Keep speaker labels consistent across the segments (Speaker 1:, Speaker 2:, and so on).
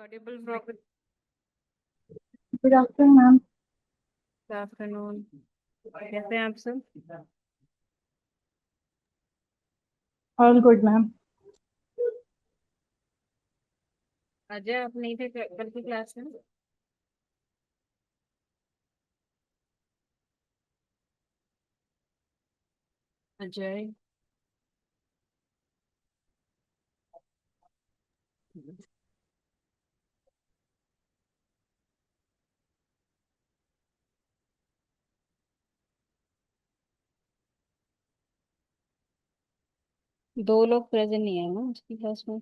Speaker 1: audible from good
Speaker 2: good afternoon ma'am.
Speaker 1: afternoon. कैसे हैं आप सब?
Speaker 2: All good ma'am.
Speaker 1: अजय, आप नहीं थे कल की क्लास में? अजय, दो लोग प्रेजेंट नहीं है ना उसकी क्लास में।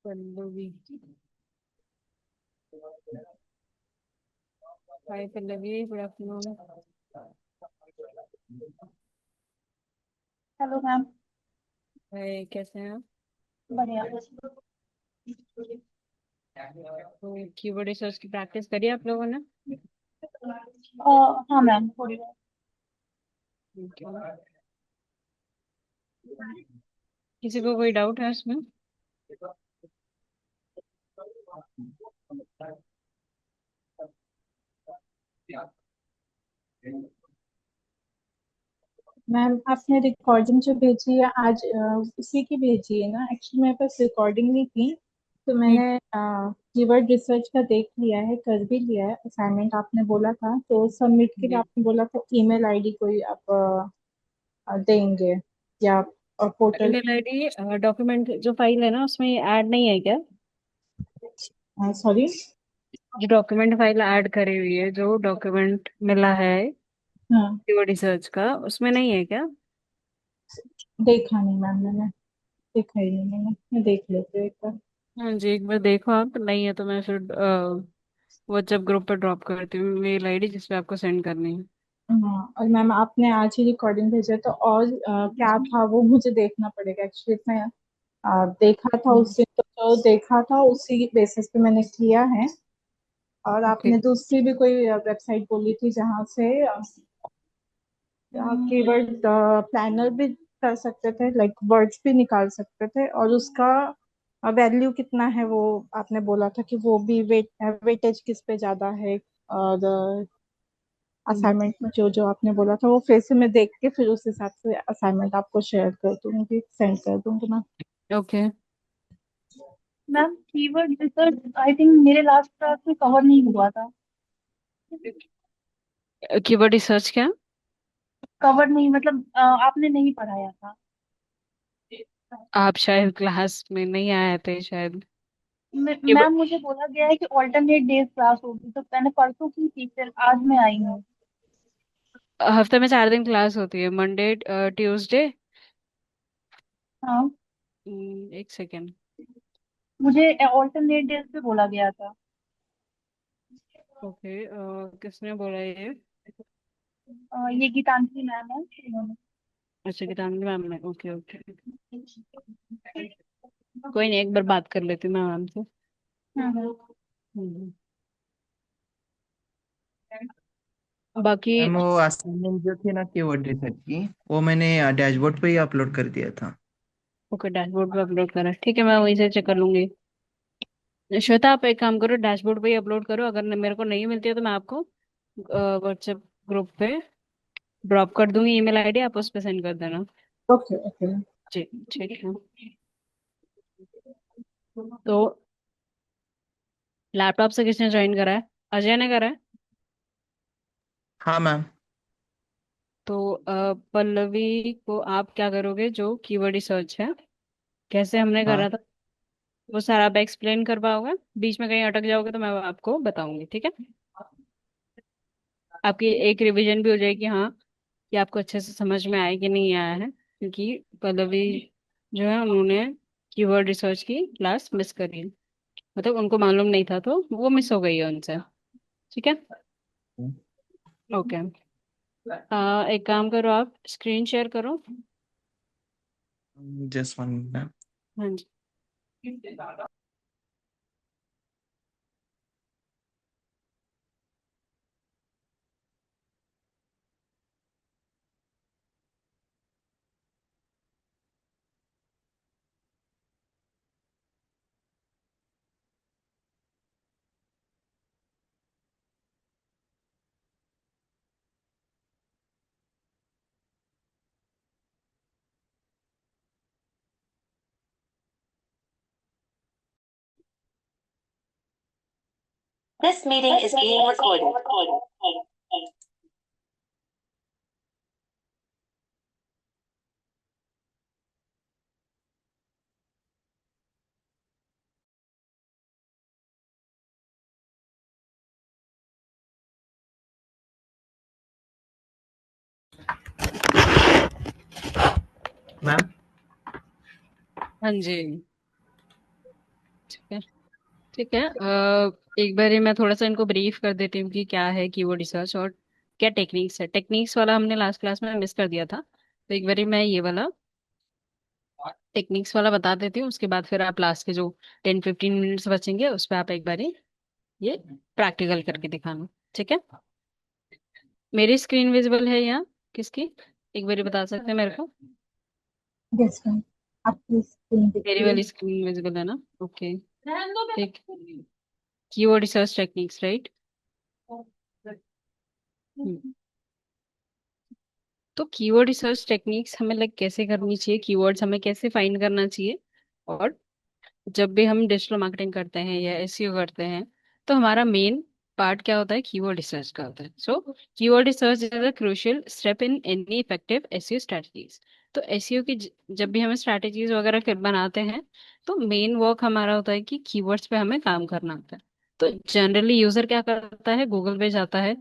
Speaker 1: Pallavi. Hi Pallavi, good afternoon.
Speaker 2: Hello ma'am.
Speaker 1: Hi, कैसे हैं आप?
Speaker 2: बढ़िया।
Speaker 1: तो कीवर्ड रिसर्च की प्रैक्टिस करी आप लोगों ने?
Speaker 2: हाँ मैम, थोड़ी बहुत।
Speaker 1: ठीक है। किसी को कोई डाउट है इसमें?
Speaker 2: मैम आपने रिकॉर्डिंग जो भेजी है आज उसी की भेजी है ना? एक्चुअली मेरे पास रिकॉर्डिंग नहीं थी, तो मैंने कीवर्ड रिसर्च का देख लिया है, कर भी लिया है। असाइनमेंट आपने बोला था तो सबमिट के लिए
Speaker 1: जी।
Speaker 2: आपने बोला था ईमेल आईडी कोई आप देंगे या पोर्टल।
Speaker 1: ईमेल आईडी डॉक्यूमेंट जो फाइल है ना उसमें ऐड नहीं है क्या?
Speaker 2: सॉरी।
Speaker 1: जो डॉक्यूमेंट फाइल ऐड करी हुई है, जो डॉक्यूमेंट मिला है
Speaker 2: हाँ,
Speaker 1: कीवर्ड रिसर्च का, उसमें नहीं है क्या?
Speaker 2: देखा नहीं मैम मैंने, देखा ही नहीं मैंने। मैं देख लेती हूँ एक बार।
Speaker 1: हाँ जी, एक बार देखो। आप नहीं है तो मैं फिर व्हाट्सएप ग्रुप पर ड्रॉप करती हूँ मेल आईडी जिस पे आपको सेंड करनी है।
Speaker 2: हाँ, और मैम आपने आज ही रिकॉर्डिंग भेजा तो और क्या था वो मुझे देखना पड़ेगा। एक्चुअली मैं देखा था
Speaker 1: हम्म।
Speaker 2: उस दिन, तो जो देखा था उसी बेसिस पे मैंने किया है। और
Speaker 1: ओके।
Speaker 2: आपने दूसरी भी कोई वेबसाइट बोली थी जहाँ से कीवर्ड प्लानर भी कर सकते थे, लाइक वर्ड्स भी निकाल सकते थे, और उसका वैल्यू कितना है वो आपने बोला था कि वो भी वेटेज किस पे ज्यादा है। और असाइनमेंट में जो जो आपने बोला था वो फिर से मैं देख के फिर उस हिसाब से असाइनमेंट आपको शेयर कर दूंगी, सेंड कर दूंगी मैं।
Speaker 1: Okay.
Speaker 3: Ma'am keyword research I think मेरे लास्ट क्लास में कवर नहीं हुआ था।
Speaker 1: कीवर्ड रिसर्च क्या?
Speaker 3: कवर नहीं मतलब आपने नहीं पढ़ाया था।
Speaker 1: आप शायद क्लास में नहीं आए थे शायद।
Speaker 3: मैम मुझे बोला गया है कि ऑल्टरनेट डेज क्लास होगी, तो मैंने परसों की थी, फिर आज मैं आई हूँ।
Speaker 1: हफ्ते में 4 दिन क्लास होती है, मंडे, ट्यूसडे।
Speaker 3: हाँ,
Speaker 1: एक सेकेंड।
Speaker 3: मुझे ऑल्टरनेट डेज पे बोला गया था।
Speaker 1: ओके। किसने बोला ये?
Speaker 3: ये गीतांजलि मैम है उन्होंने।
Speaker 1: अच्छा, गीतांजलि मैम ने। Okay okay. कोई नहीं, एक बार बात कर लेती हूँ मैं मैम से।
Speaker 3: हम्म।
Speaker 1: हम्म। बाकी।
Speaker 4: मैम वो असाइनमेंट जो थी ना कीवर्ड रिसर्च की, वो मैंने डैशबोर्ड पे ही अपलोड कर दिया था।
Speaker 1: ओके, डैशबोर्ड पे अपलोड करा, ठीक है, मैं वहीं से चेक कर लूंगी। श्वेता, आप एक काम करो, डैशबोर्ड पे ही अपलोड करो। अगर मेरे को नहीं मिलती है तो मैं आपको व्हाट्सएप ग्रुप पे ड्रॉप कर दूंगी ईमेल आईडी, आप उस पे सेंड कर देना।
Speaker 2: Okay okay.
Speaker 1: जी। ठीक है। तो लैपटॉप से किसने ज्वाइन करा है? अजय ने करा है।
Speaker 4: हाँ मैम।
Speaker 1: तो पल्लवी को आप क्या करोगे, जो कीवर्ड रिसर्च है कैसे हमने
Speaker 4: हाँ।
Speaker 1: करा था वो सारा आप एक्सप्लेन कर पाओगे। बीच में कहीं अटक जाओगे तो मैं आपको बताऊंगी, ठीक है? आपकी एक रिवीजन भी हो जाएगी, हाँ, कि आपको अच्छे से समझ में आया कि नहीं आया है, क्योंकि पल्लवी जो है उन्होंने कीवर्ड रिसर्च की क्लास मिस करी, मतलब उनको मालूम नहीं था तो वो मिस हो गई है उनसे। ठीक है। ओके। एक काम करो, आप स्क्रीन शेयर करो।
Speaker 4: Just one minute.
Speaker 1: हाँ जी।
Speaker 5: This meeting is being recorded.
Speaker 4: Ma'am.
Speaker 1: हाँ जी। ठीक है। ठीक है। एक बार मैं थोड़ा सा इनको ब्रीफ कर देती हूँ कि क्या है कीवर्ड रिसर्च और क्या टेक्निक्स है। टेक्निक्स वाला हमने लास्ट क्लास में मिस कर दिया था, तो एक बार मैं ये वाला टेक्निक्स वाला बता देती हूँ, उसके बाद फिर आप लास्ट के जो 10-15 मिनट्स बचेंगे उस पर आप एक बार ये प्रैक्टिकल करके दिखाना। ठीक है। मेरी स्क्रीन विजिबल है यहाँ किसकी, एक बार बता सकते हैं मेरे को?
Speaker 2: यस मैम, आपकी स्क्रीन दिख
Speaker 1: मेरी
Speaker 2: रही है।
Speaker 1: वाली स्क्रीन विजिबल है ना? ओके। ठीक। Keyword research techniques, right? तो कीवर्ड रिसर्च टेक्निक्स हमें लाइक कैसे करनी चाहिए, कीवर्ड्स हमें कैसे फाइंड करना चाहिए, और जब भी हम डिजिटल मार्केटिंग करते हैं या एसईओ करते हैं तो हमारा मेन पार्ट क्या होता है? कीवर्ड रिसर्च का होता है। So keyword research is a crucial step in any effective SEO strategies. तो एसईओ की जब भी हम स्ट्रैटेजीज वगैरह बनाते हैं तो मेन वर्क हमारा होता है कि कीवर्ड्स पे हमें काम करना होता है। तो जनरली यूजर क्या करता है, गूगल पे जाता है,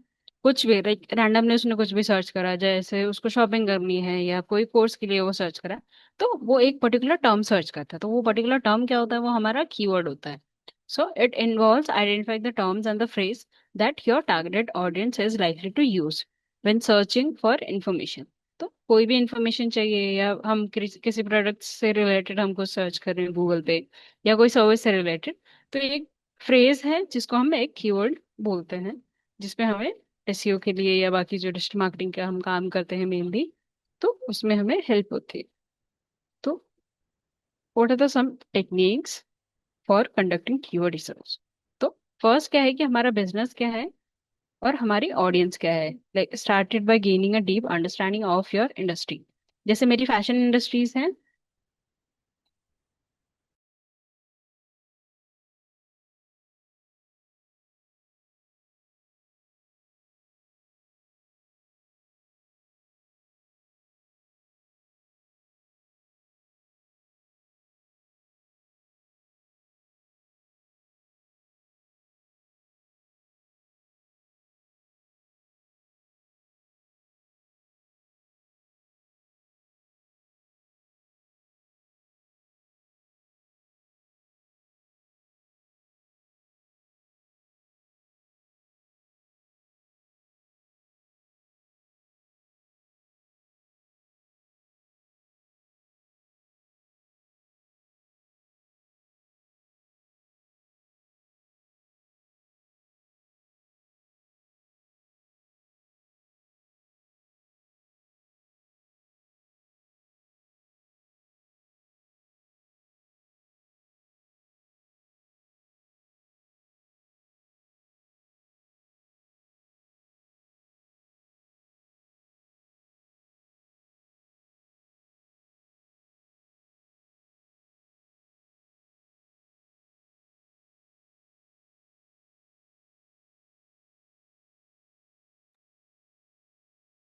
Speaker 1: कुछ भी लाइक रैंडमली उसने कुछ भी सर्च करा, जैसे उसको शॉपिंग करनी है या कोई कोर्स के लिए वो सर्च करा, तो वो एक पर्टिकुलर टर्म सर्च करता है। तो वो पर्टिकुलर टर्म क्या होता है? वो हमारा कीवर्ड होता है। So it involves identifying the terms and the phrase that your targeted audience is likely to use when searching for information. तो कोई भी इंफॉर्मेशन चाहिए या हम किसी प्रोडक्ट से रिलेटेड हमको सर्च कर रहे हैं गूगल पे, या कोई सर्विस से रिलेटेड, तो ये एक फ्रेज है जिसको हम एक कीवर्ड बोलते हैं, जिसमें हमें एसईओ के लिए या बाकी जो डिजिटल मार्केटिंग का हम काम करते हैं मेनली, तो उसमें हमें हेल्प होती है। तो what are the some techniques for conducting keyword research? तो फर्स्ट क्या है कि हमारा बिजनेस क्या है और हमारी ऑडियंस क्या है। Like started by gaining a deep understanding of your industry. जैसे मेरी फैशन इंडस्ट्रीज हैं।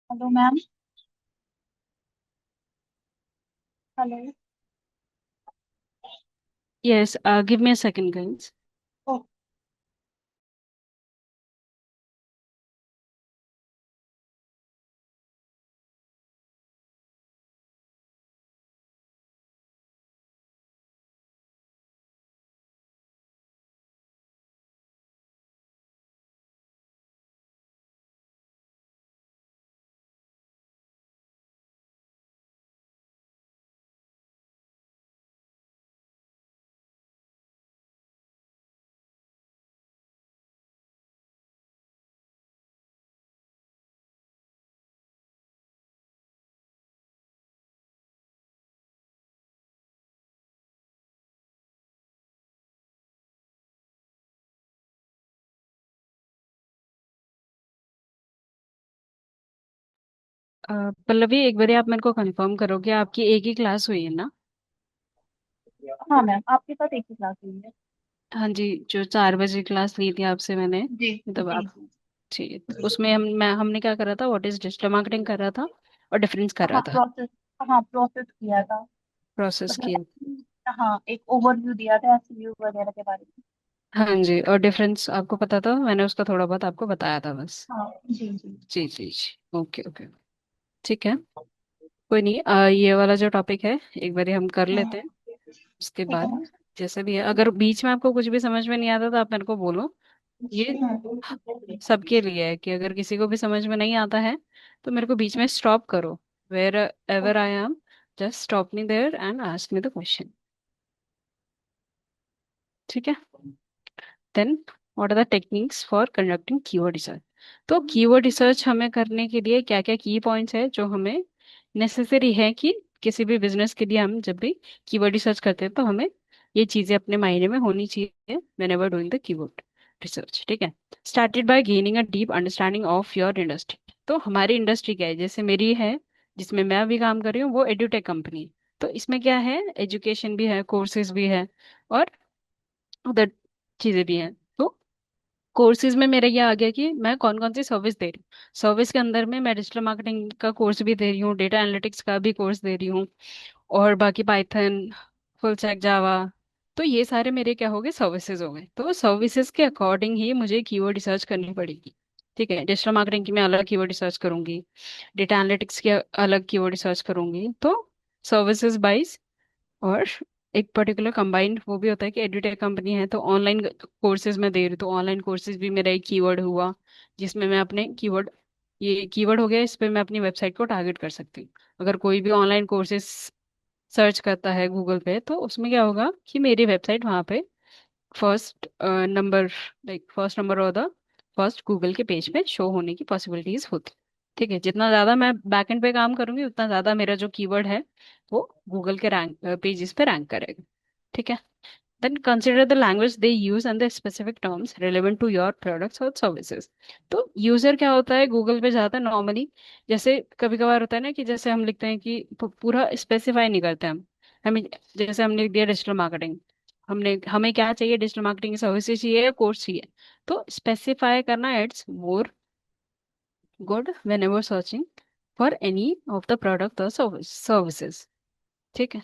Speaker 3: Hello ma'am. Hello.
Speaker 1: Yes, give me a second guys. Pallavi, एक बार आप मेरे को कंफर्म करोगे, आपकी एक ही क्लास हुई है ना?
Speaker 3: हाँ मैम, आपके साथ एक ही क्लास हुई है।
Speaker 1: हाँ जी, जो 4 बजे क्लास ली थी आपसे मैंने,
Speaker 3: जी
Speaker 1: मतलब
Speaker 3: जी
Speaker 1: आप।
Speaker 3: जी।
Speaker 1: ठीक है, तो उसमें हमने क्या करा था, व्हाट इज डिजिटल मार्केटिंग कर रहा था और डिफरेंस कर रहा
Speaker 3: हाँ
Speaker 1: था,
Speaker 3: प्रोसेस, हाँ प्रोसेस किया था।
Speaker 1: प्रोसेस
Speaker 3: मतलब
Speaker 1: किया।
Speaker 3: हाँ, एक ओवरव्यू दिया था एसईओ वगैरह के बारे में।
Speaker 1: हाँ जी, और डिफरेंस आपको पता था, मैंने उसका थोड़ा बहुत आपको बताया था बस।
Speaker 3: हाँ जी जी।
Speaker 1: जी जी जी, ओके ओके। ठीक है, कोई नहीं, ये वाला जो टॉपिक है एक बार हम कर लेते
Speaker 3: हाँ
Speaker 1: हैं। उसके
Speaker 3: ठीक है
Speaker 1: बाद
Speaker 3: मैम।
Speaker 1: जैसे भी है, अगर बीच में आपको कुछ भी समझ में नहीं आता तो आप मेरे को बोलो। ये सबके लिए है कि अगर किसी को भी समझ में नहीं आता है तो मेरे को बीच में स्टॉप करो, wherever I am, just stop me there and ask me the question. ठीक है, then what are the techniques for conducting keyword research. तो कीवर्ड रिसर्च हमें करने के लिए क्या क्या की पॉइंट्स है जो हमें नेसेसरी है कि किसी भी बिजनेस के लिए हम जब भी कीवर्ड रिसर्च करते हैं तो हमें ये चीजें अपने मायने में होनी चाहिए when ever doing the keyword research. ठीक है, started by gaining a deep understanding of your industry. तो हमारी इंडस्ट्री क्या है, जैसे मेरी है जिसमें मैं अभी काम कर रही हूँ वो एड्यूटेक कंपनी है। तो इसमें क्या है, एजुकेशन भी है, कोर्सेज भी है और उधर चीजें भी हैं। तो कोर्सेज में मेरा ये आ गया कि मैं कौन कौन सी सर्विस दे रही हूँ। सर्विस के अंदर में मैं डिजिटल मार्केटिंग का कोर्स भी दे रही हूँ, डेटा एनालिटिक्स का भी कोर्स दे रही हूँ, और बाकी पाइथन, फुल स्टैक जावा। तो ये सारे मेरे क्या हो गए, सर्विसेज हो गए। तो सर्विसेज के अकॉर्डिंग ही मुझे कीवर्ड रिसर्च करनी पड़ेगी। ठीक है, डिजिटल मार्केटिंग की मैं अलग कीवर्ड रिसर्च करूंगी, डेटा एनालिटिक्स की अलग कीवर्ड रिसर्च करूंगी। तो सर्विसेज वाइज, और एक पर्टिकुलर कंबाइंड वो भी होता है कि एडुटेक कंपनी है तो ऑनलाइन कोर्सेज में दे रही हूँ, तो ऑनलाइन कोर्सेज भी मेरा एक कीवर्ड हुआ जिसमें मैं अपने कीवर्ड, ये कीवर्ड हो गया, इस पे मैं अपनी वेबसाइट को टारगेट कर सकती हूँ। अगर कोई भी ऑनलाइन कोर्सेज सर्च करता है गूगल पे तो उसमें क्या होगा कि मेरी वेबसाइट वहाँ पे first number, like first number और द फर्स्ट गूगल के पेज पे शो होने की पॉसिबिलिटीज होती। ठीक है, जितना ज़्यादा मैं बैकएंड पे काम करूंगी उतना ज़्यादा मेरा जो कीवर्ड है वो गूगल के रैंक पेजेस पे रैंक करेगा। ठीक है, then consider the language they use and the specific terms relevant to your products और सर्विसेज। तो यूजर क्या होता है, गूगल पे जाता है नॉर्मली, जैसे कभी कभार होता है ना कि जैसे हम लिखते हैं कि पूरा स्पेसिफाई नहीं करते हम, हमें जैसे हमने लिख दिया डिजिटल मार्केटिंग, हमने हमें क्या चाहिए, डिजिटल मार्केटिंग की सर्विसेज चाहिए या कोर्स चाहिए। तो स्पेसिफाई करना it's more good when ever searching for any of the product और सर्विसेज। ठीक है,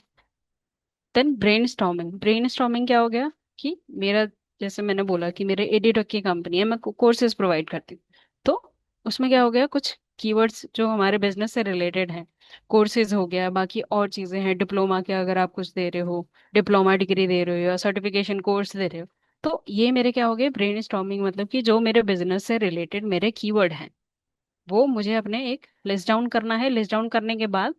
Speaker 1: देन ब्रेन स्टॉर्मिंग क्या हो गया कि मेरा, जैसे मैंने बोला कि मेरे एडिटक की कंपनी है, मैं कोर्सेज प्रोवाइड करती हूँ। तो उसमें क्या हो गया, कुछ कीवर्ड्स जो हमारे बिजनेस से रिलेटेड हैं, कोर्सेज हो गया, बाकी और चीज़ें हैं, डिप्लोमा के अगर आप कुछ दे रहे हो, डिप्लोमा डिग्री दे रहे हो या सर्टिफिकेशन कोर्स दे रहे हो, तो ये मेरे क्या हो गए ब्रेन स्टॉर्मिंग, मतलब कि जो मेरे बिजनेस से रिलेटेड मेरे कीवर्ड हैं वो मुझे अपने एक लिस्ट डाउन करना है। लिस्ट डाउन करने के बाद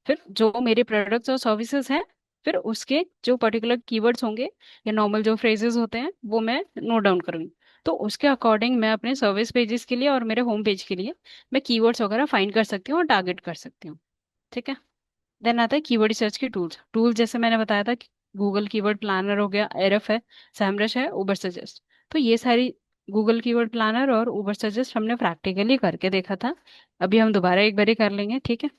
Speaker 1: फिर जो मेरे प्रोडक्ट्स और सर्विसेज हैं, फिर उसके जो पर्टिकुलर कीवर्ड्स होंगे या नॉर्मल जो फ्रेजेस होते हैं वो मैं नोट डाउन करूंगी। तो उसके अकॉर्डिंग मैं अपने सर्विस पेजेस के लिए और मेरे होम पेज के लिए मैं कीवर्ड्स वगैरह फाइंड कर सकती हूँ और टारगेट कर सकती हूँ। ठीक है, देन आता है कीवर्ड रिसर्च के टूल्स। टूल जैसे मैंने बताया था कि गूगल कीवर्ड प्लानर हो गया, एरफ है, सैमरश है, उबर सजेस्ट। तो ये सारी गूगल कीवर्ड प्लानर और उबर सजेस्ट हमने प्रैक्टिकली करके देखा था, अभी हम दोबारा एक बार कर लेंगे। ठीक है,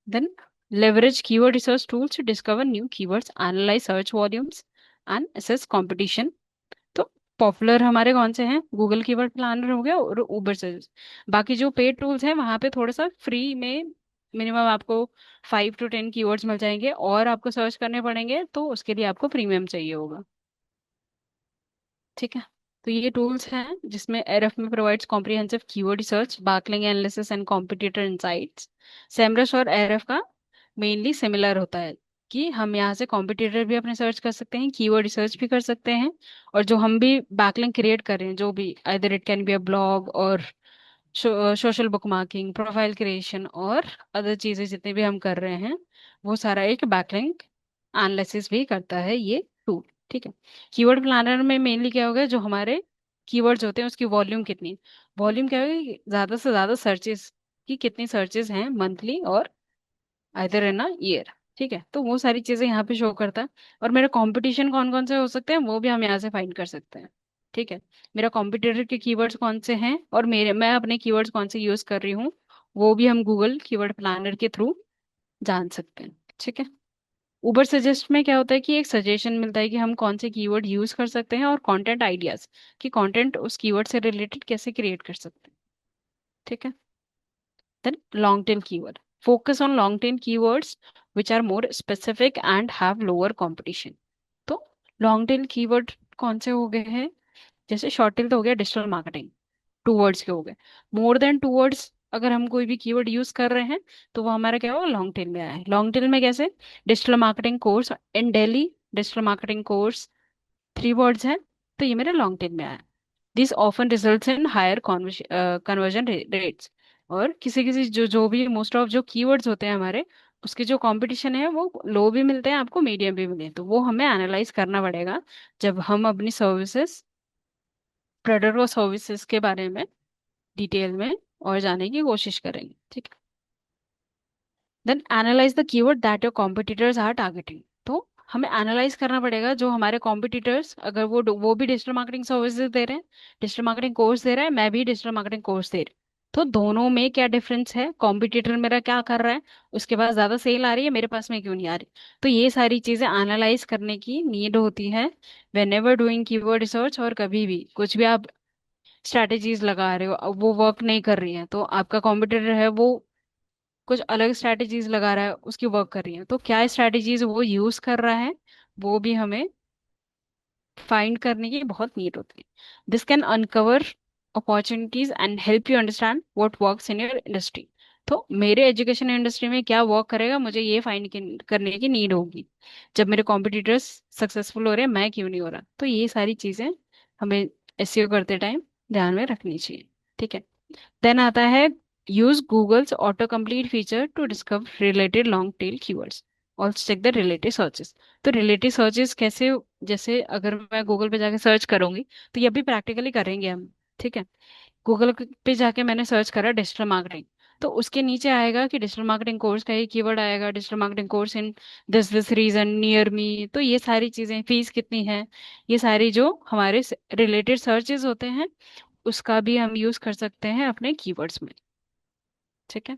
Speaker 1: then leverage keyword research tools to discover new keywords, analyze search volumes and assess competition। तो पॉपुलर हमारे कौन से हैं, गूगल कीवर्ड प्लानर हो गया और उबर सजेस्ट। बाकी जो पेड टूल्स हैं वहां पे थोड़ा सा फ्री में मिनिमम आपको 5 to 10 कीवर्ड्स मिल जाएंगे, और आपको सर्च करने पड़ेंगे तो उसके लिए आपको प्रीमियम चाहिए होगा। ठीक है, तो ये टूल्स हैं जिसमें एरफ में provides comprehensive keyword research, backlink analysis and competitor insights. Semrush और एरफ का मेनली सिमिलर होता है कि हम यहाँ से कॉम्पिटिटर भी अपने सर्च कर सकते हैं, कीवर्ड रिसर्च भी कर सकते हैं, और जो हम भी बैकलिंक क्रिएट कर रहे हैं, जो भी either it can be a blog और social bookmarking, profile creation और अदर चीजें जितने भी हम कर रहे हैं, वो सारा एक बैकलिंक एनालिसिस भी करता है ये टूल। ठीक है, कीवर्ड प्लानर में मेनली क्या होगा, जो हमारे कीवर्ड्स होते हैं उसकी वॉल्यूम कितनी, वॉल्यूम क्या होगी कि ज्यादा से ज्यादा सर्चेस की कितनी सर्चेस हैं मंथली और आइदर इन अ ईयर। ठीक है, तो वो सारी चीजें यहाँ पे शो करता है, और मेरे कंपटीशन कौन कौन से हो सकते हैं वो भी हम यहाँ से फाइंड कर सकते हैं। ठीक है, मेरा कॉम्पिटिटर के कीवर्ड्स कौन से हैं और मेरे मैं अपने कीवर्ड्स कौन से यूज कर रही हूँ वो भी हम गूगल कीवर्ड प्लानर के थ्रू जान सकते हैं। ठीक है। उबर सजेस्ट में क्या होता है कि एक सजेशन मिलता है कि हम कौन से कीवर्ड यूज कर सकते हैं, और कंटेंट आइडियाज कि कंटेंट उस कीवर्ड से रिलेटेड कैसे क्रिएट कर सकते हैं। ठीक है। Then long tail keyword, focus on long tail keywords which are more specific and have lower competition. तो लॉन्ग टेल कीवर्ड कौन से हो गए हैं? जैसे शॉर्ट टेल तो हो गया डिजिटल मार्केटिंग, 2 वर्ड्स के हो गए। मोर देन 2 वर्ड्स अगर हम कोई भी कीवर्ड यूज कर रहे हैं तो वो हमारा क्या होगा, लॉन्ग टेल में आया है। लॉन्ग टेल में कैसे? Digital marketing course in Delhi, digital marketing course, 3 words हैं, तो ये मेरे लॉन्ग टेल में आया। This often results in higher conversion rates. और किसी किसी जो जो भी मोस्ट ऑफ जो कीवर्ड्स होते हैं हमारे, उसके जो कंपटीशन है वो लो भी मिलते हैं आपको, मीडियम भी मिले हैं, तो वो हमें एनालाइज करना पड़ेगा जब हम अपनी सर्विसेज, प्रोडक्ट और सर्विसेज के बारे में डिटेल में और जाने की कोशिश करेंगे। ठीक है। Then analyse the keyword that your competitors are targeting. तो हमें एनालाइज करना पड़ेगा जो हमारे कॉम्पिटिटर्स, अगर वो भी डिजिटल मार्केटिंग सर्विसेज दे रहे हैं, डिजिटल मार्केटिंग कोर्स दे रहा है, मैं भी डिजिटल मार्केटिंग कोर्स दे रही हूँ, तो दोनों में क्या डिफरेंस है, कॉम्पिटिटर मेरा क्या कर रहा है, उसके पास ज्यादा सेल आ रही है, मेरे पास में क्यों नहीं आ रही। तो ये सारी चीजें एनालाइज करने की नीड होती है when ever doing keyword research. और कभी भी कुछ भी आप स्ट्रैटेजीज लगा रहे हो, अब वो वर्क नहीं कर रही है, तो आपका कॉम्पिटिटर है वो कुछ अलग स्ट्रैटेजीज लगा रहा है, उसकी वर्क कर रही है, तो क्या स्ट्रैटेजीज वो यूज कर रहा है, वो भी हमें फाइंड करने की बहुत नीड होती है। This can uncover opportunities and help you understand what works in your industry. तो मेरे एजुकेशन इंडस्ट्री में क्या वर्क करेगा, मुझे ये फाइंड करने की नीड होगी। जब मेरे कॉम्पिटिटर्स सक्सेसफुल हो रहे हैं, मैं क्यों नहीं हो रहा, तो ये सारी चीजें हमें एसईओ करते टाइम ध्यान में रखनी चाहिए। ठीक है। देन आता है use Google's auto complete feature to discover related long tail keywords, also check the related searches. तो रिलेटेड सर्चेस कैसे? जैसे अगर मैं गूगल पे जाके सर्च करूंगी, तो ये भी प्रैक्टिकली करेंगे हम। ठीक है। गूगल पे जाके मैंने सर्च करा डिजिटल मार्केटिंग, तो उसके नीचे आएगा कि डिजिटल मार्केटिंग कोर्स का ये कीवर्ड आएगा, digital marketing course in this this region near me, तो ये सारी चीजें, फीस कितनी है, ये सारी जो हमारे रिलेटेड सर्चेस होते हैं, उसका भी हम यूज कर सकते हैं अपने कीवर्ड्स में। ठीक है।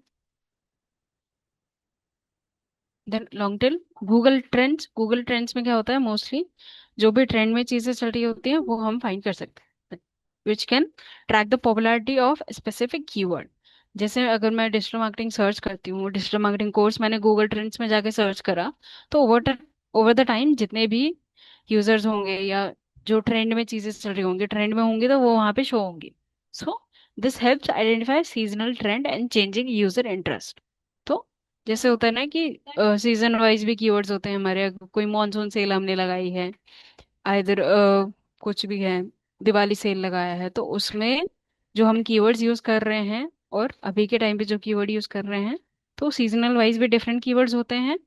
Speaker 1: Then long tail Google trends में क्या होता है, मोस्टली जो भी ट्रेंड में चीजें चल रही होती हैं वो हम फाइंड कर सकते हैं, which can track the popularity of specific keyword. जैसे अगर मैं डिजिटल मार्केटिंग सर्च करती हूँ, डिजिटल मार्केटिंग कोर्स मैंने गूगल ट्रेंड्स में जाके सर्च करा, तो ओवर द टाइम जितने भी यूजर्स होंगे या जो ट्रेंड में चीजें चल रही होंगी, ट्रेंड में होंगी, तो वो वहाँ पे शो होंगी। So this helps identify seasonal trend and changing user interest. तो जैसे होता है ना कि सीजन वाइज भी कीवर्ड्स होते हैं हमारे, अगर कोई मॉनसून सेल हमने लगाई है, आइदर कुछ भी है, दिवाली सेल लगाया है, तो उसमें जो हम कीवर्ड्स यूज कर रहे हैं और अभी के टाइम पे जो कीवर्ड यूज कर रहे हैं, तो सीजनल वाइज भी डिफरेंट कीवर्ड्स होते हैं,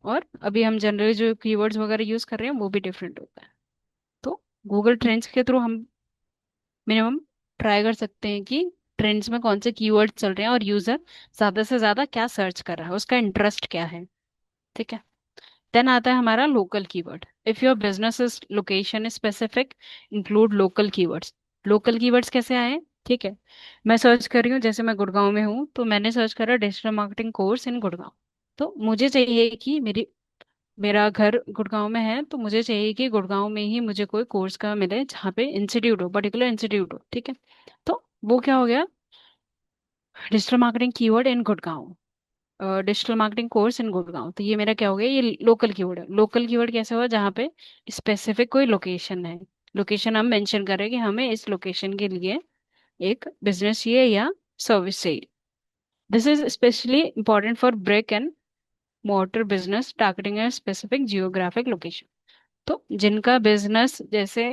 Speaker 1: और अभी हम जनरली जो कीवर्ड्स वगैरह यूज कर रहे हैं वो भी डिफरेंट होता है। तो गूगल ट्रेंड्स के थ्रू हम मिनिमम ट्राई कर सकते हैं कि ट्रेंड्स में कौन से कीवर्ड्स चल रहे हैं और यूजर ज्यादा से ज्यादा क्या सर्च कर रहा है, उसका इंटरेस्ट क्या है। ठीक है। देन आता है हमारा local keyword. If your business is location specific, include local keywords. Local keywords कैसे आए? ठीक है। मैं सर्च कर रही हूँ, जैसे मैं गुड़गांव में हूँ, तो मैंने सर्च करा डिजिटल मार्केटिंग कोर्स इन गुड़गांव। तो मुझे चाहिए कि मेरा घर गुड़गांव में है, तो मुझे चाहिए कि गुड़गांव में ही मुझे कोई कोर्स का मिले जहाँ पे इंस्टीट्यूट हो, पर्टिकुलर इंस्टीट्यूट हो। ठीक है। तो वो क्या हो गया, डिजिटल मार्केटिंग कीवर्ड इन गुड़गांव, डिजिटल मार्केटिंग कोर्स इन गुड़गांव, तो ये मेरा क्या हो गया, ये लोकल कीवर्ड है। लोकल कीवर्ड कैसे हुआ, जहाँ पे स्पेसिफिक कोई लोकेशन है, लोकेशन हम मेंशन करें कि हमें इस लोकेशन के लिए एक बिजनेस चाहिए या सर्विस चाहिए। This is specially important for brick and mortar business targeting a specific geographic location. तो जिनका बिजनेस जैसे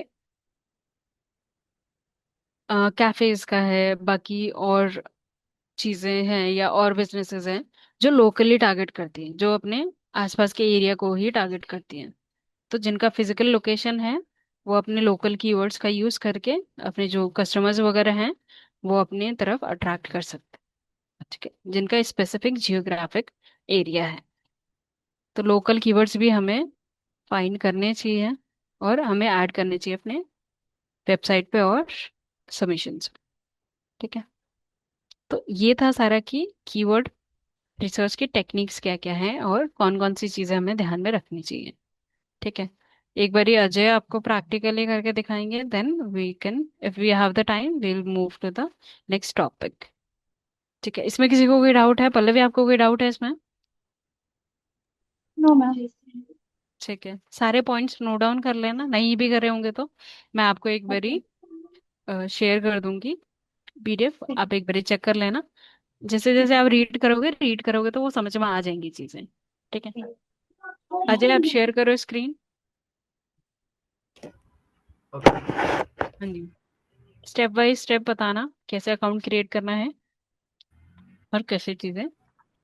Speaker 1: कैफेज का है, बाकी और चीजें हैं या और बिजनेसेस हैं जो लोकली टारगेट करती हैं, जो अपने आसपास के एरिया को ही टारगेट करती हैं, तो जिनका फिजिकल लोकेशन है, वो अपने लोकल कीवर्ड्स का यूज करके अपने जो कस्टमर्स वगैरह हैं वो अपने तरफ अट्रैक्ट कर सकते हैं। ठीक है। जिनका स्पेसिफिक जियोग्राफिक एरिया है, तो लोकल कीवर्ड्स भी हमें फाइंड करने चाहिए और हमें ऐड करने चाहिए अपने वेबसाइट पे और सबमिशंस। ठीक है। तो ये था सारा कि कीवर्ड रिसर्च की टेक्निक्स क्या क्या हैं और कौन कौन सी चीजें हमें ध्यान में रखनी चाहिए। ठीक है, एक बारी अजय आपको प्रैक्टिकली करके दिखाएंगे, then we can if we have the time we will move to the next topic. ठीक है, इसमें किसी को कोई डाउट है? पल्लवी, आपको कोई डाउट है इसमें?
Speaker 3: No ma'am.
Speaker 1: ठीक है, सारे पॉइंट्स नोट डाउन कर लेना, नहीं भी करे होंगे तो मैं आपको एक
Speaker 3: ओके।
Speaker 1: बारी शेयर कर दूंगी पीडीएफ,
Speaker 3: ठीक।
Speaker 1: आप एक बारी चेक कर लेना। जैसे जैसे आप रीड करोगे तो वो समझ में आ जाएंगी चीजें। ठीक है, अजय आप शेयर करो स्क्रीन।
Speaker 4: ओके।
Speaker 1: हाँ जी, स्टेप बाय स्टेप बताना कैसे अकाउंट क्रिएट करना है और कैसे चीजें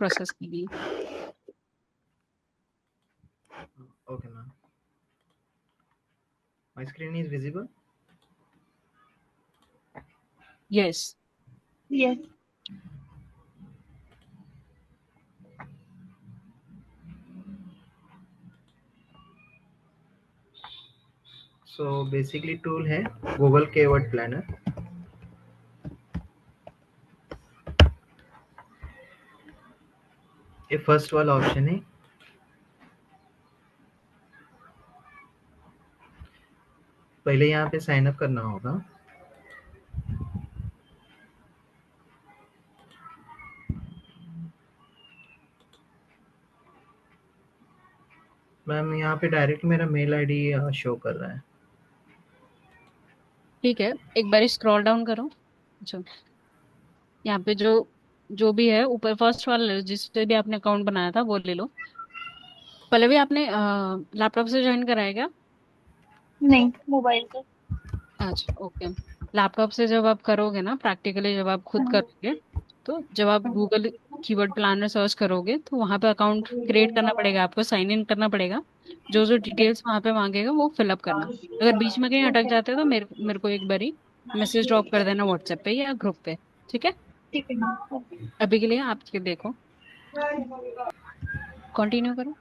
Speaker 1: प्रोसेस की गई।
Speaker 4: Okay ma'am, my screen is visible.
Speaker 1: Yes.
Speaker 3: Yes.
Speaker 4: So basically tool है गूगल कीवर्ड प्लानर। ये फर्स्ट वाला ऑप्शन है। पहले यहाँ पे साइन अप करना होगा। मैम यहाँ पे डायरेक्ट मेरा मेल आईडी शो कर रहा है।
Speaker 1: ठीक है, एक बार स्क्रॉल डाउन करो। अच्छा, यहाँ पे जो जो भी है ऊपर फर्स्ट वाला जिससे भी आपने अकाउंट बनाया था वो ले लो। पहले भी आपने लैपटॉप से ज्वाइन कराया क्या?
Speaker 3: नहीं, मोबाइल से।
Speaker 1: अच्छा ओके। लैपटॉप से जब आप करोगे ना प्रैक्टिकली, जब आप खुद
Speaker 3: हाँ।
Speaker 1: करोगे तो जब आप गूगल कीवर्ड प्लानर सर्च करोगे तो वहां पे अकाउंट क्रिएट करना पड़ेगा, आपको साइन इन करना पड़ेगा। जो जो डिटेल्स वहां पे मांगेगा वो फिलअप करना। अगर बीच में कहीं अटक जाते हो तो मेरे मेरे को एक बारी मैसेज ड्रॉप कर देना व्हाट्सएप पे या ग्रुप पे। ठीक है,
Speaker 3: ठीक है मैम। ओके।
Speaker 1: अभी के लिए आप ये देखो, कंटिन्यू करो।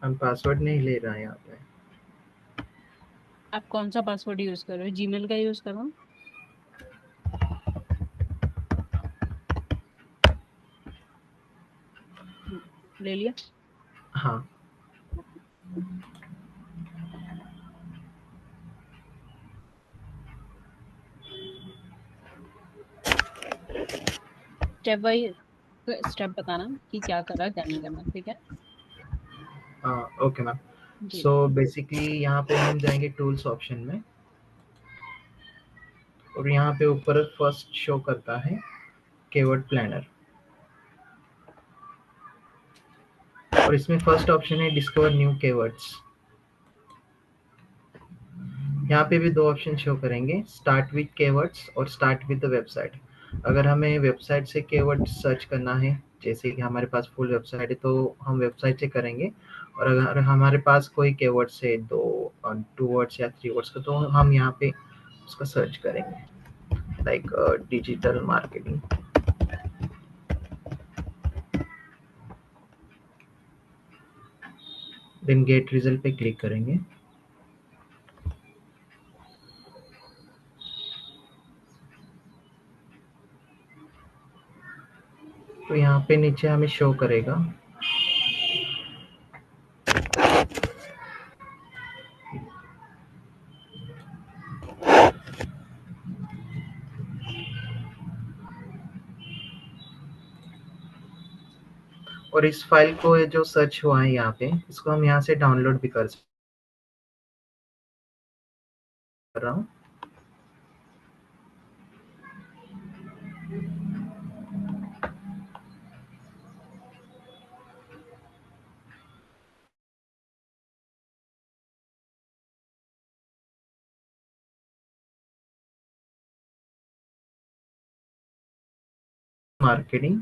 Speaker 4: हम पासवर्ड नहीं ले रहा है यहाँ पे।
Speaker 1: आप कौन सा पासवर्ड यूज कर रहे हो? जीमेल का यूज करो। ले लिया।
Speaker 4: हाँ।
Speaker 1: स्टेप बाय स्टेप बताना कि क्या करा क्या नहीं करना। ठीक है
Speaker 4: ओके मैम।
Speaker 1: जी।
Speaker 4: सो बेसिकली यहाँ पे हम जाएंगे टूल्स ऑप्शन में, और यहाँ पे ऊपर फर्स्ट शो करता है कीवर्ड प्लानर, और इसमें फर्स्ट ऑप्शन है डिस्कवर न्यू कीवर्ड्स। यहाँ पे भी दो ऑप्शन शो करेंगे, स्टार्ट विद कीवर्ड्स और स्टार्ट विद द वेबसाइट। अगर हमें वेबसाइट से कीवर्ड सर्च करना है, जैसे कि हमारे पास फुल वेबसाइट है, तो हम वेबसाइट से करेंगे। और अगर हमारे पास कोई कीवर्ड्स है, दो टू वर्ड्स या थ्री वर्ड्स का, तो हम यहाँ पे उसका सर्च करेंगे, like digital marketing. Then get result पे क्लिक करेंगे। तो यहाँ पे नीचे हमें शो करेगा और इस फाइल को ये जो सर्च हुआ है यहाँ पे, इसको हम यहाँ से डाउनलोड भी कर रहा हूँ। मार्केटिंग,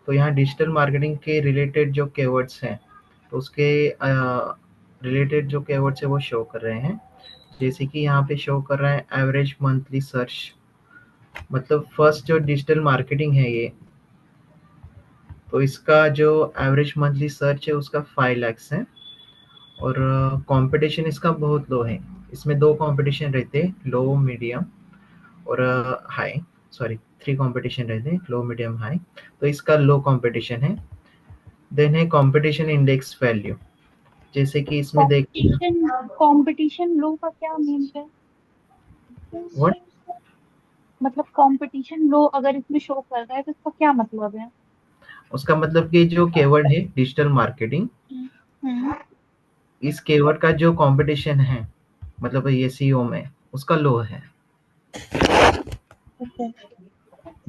Speaker 4: तो यहाँ डिजिटल मार्केटिंग के रिलेटेड जो कीवर्ड्स हैं, तो उसके रिलेटेड जो कीवर्ड्स है वो शो कर रहे हैं। जैसे कि यहाँ पे शो कर रहा है एवरेज मंथली सर्च मतलब फर्स्ट जो डिजिटल मार्केटिंग है ये, तो इसका जो एवरेज मंथली सर्च है उसका 5 lakhs है, और कंपटीशन इसका बहुत लो है। इसमें दो कंपटीशन रहते हैं, लो मीडियम और हाई। सॉरी, 3 कंपटीशन रहते हैं, लो मीडियम हाई। तो इसका लो कंपटीशन है। देन है कंपटीशन इंडेक्स वैल्यू, जैसे कि इसमें देख।
Speaker 3: कंपटीशन कंपटीशन लो का क्या मीन है?
Speaker 4: व्हाट?
Speaker 3: मतलब कंपटीशन लो अगर इसमें शो कर रहा है तो इसका क्या मतलब है?
Speaker 4: उसका मतलब कि जो कीवर्ड है डिजिटल मार्केटिंग,
Speaker 3: हम्म।
Speaker 4: इस कीवर्ड का जो कंपटीशन है, मतलब ये सीओ में, उसका लो है।
Speaker 3: ओके।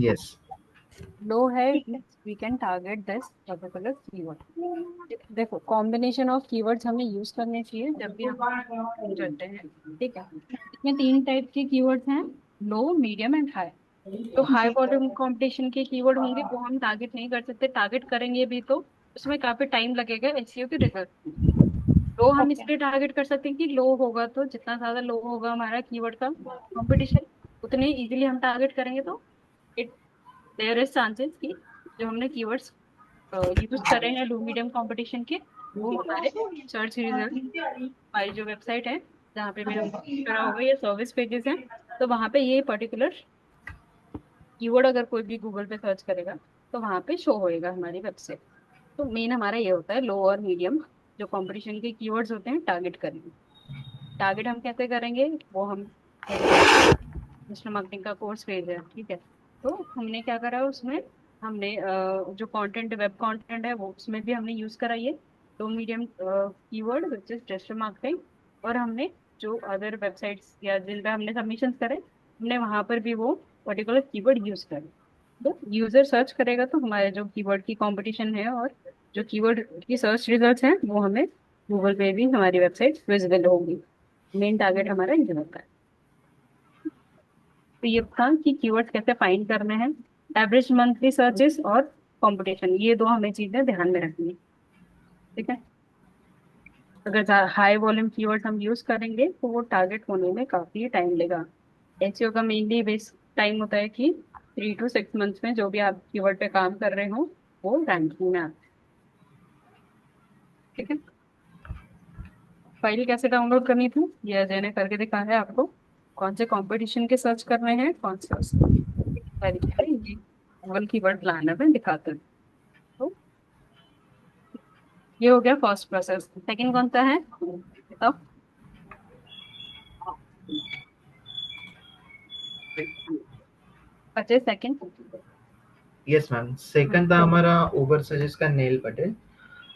Speaker 4: यस।
Speaker 1: लो है,
Speaker 3: ठीक है।
Speaker 1: We can target this particular keyword. देखो, कॉम्बिनेशन ऑफ कीवर्ड्स हमें यूज करने चाहिए जब भी हम करते हैं, ठीक है। इसमें 3 टाइप के कीवर्ड्स हैं, लो, मीडियम एंड हाई। तो हाई वॉल्यूम कंपटीशन के कीवर्ड होंगे वो हम टारगेट नहीं कर सकते, टारगेट करेंगे भी तो उसमें काफी टाइम लगेगा एसईओ के रिजल्ट। लो हम
Speaker 3: ओके।
Speaker 1: इसलिए टारगेट कर सकते हैं कि लो होगा, तो जितना ज्यादा लो होगा हमारा कीवर्ड का कंपटीशन, उतने इजीली हम टारगेट करेंगे, तो इट देयर इज चांसेस कि जो हमने कीवर्ड्स यूज करे हैं लो मीडियम कंपटीशन के, वो हमारे सर्च रिजल्ट, हमारी जो वेबसाइट है जहाँ पे भी करा होगा या सर्विस पेजेस हैं, तो वहाँ पे ये पर्टिकुलर कीवर्ड अगर कोई भी गूगल पे सर्च करेगा तो वहाँ पे शो होएगा हमारी वेबसाइट। तो मेन हमारा ये होता है लो और मीडियम जो कंपटीशन के कीवर्ड्स होते हैं टारगेट करेंगे। टारगेट हम कैसे करेंगे वो हम डिजिटल मार्केटिंग का कोर्स पेज है, ठीक है। तो हमने क्या करा उसमें, हमने जो कंटेंट, वेब कंटेंट है वो उसमें भी हमने यूज करा ये low medium keyword which is digital marketing. और हमने जो अदर वेबसाइट्स या जिन पे हमने सबमिशन करे, हमने वहां पर भी वो पर्टिकुलर कीवर्ड यूज करे। तो यूजर सर्च करेगा तो हमारे जो कीवर्ड की कंपटीशन है और जो कीवर्ड की सर्च रिजल्ट्स हैं वो हमें गूगल पे भी हमारी वेबसाइट विजिबल होगी। मेन टारगेट हमारा ये होता है। तो ये था कि कीवर्ड्स कैसे फाइंड करने हैं, एवरेज मंथली सर्चेस और कंपटीशन, ये दो हमें चीजें ध्यान में रखनी है, ठीक है। अगर हाई वॉल्यूम कीवर्ड हम यूज करेंगे तो वो टारगेट होने में काफी टाइम लेगा। एसईओ का मेनली बेस टाइम होता है कि 3 to 6 मंथ्स में जो भी आप कीवर्ड पे काम कर रहे हो वो रैंकिंग में आता है, ठीक है। फाइल कैसे डाउनलोड करनी थी ये अजय ने करके दिखाया है आपको, कौन से कंपटीशन के सर्च करने हैं, कौन से सारी चीजें ये गूगल कीवर्ड प्लानर में दिखाते हैं। तो ये हो गया फर्स्ट प्रोसेस। सेकंड कौन सा है बताओ? अच्छा, सेकंड।
Speaker 4: यस मैम, सेकंड था हमारा ओवर सजेस्ट का नेल पटेल,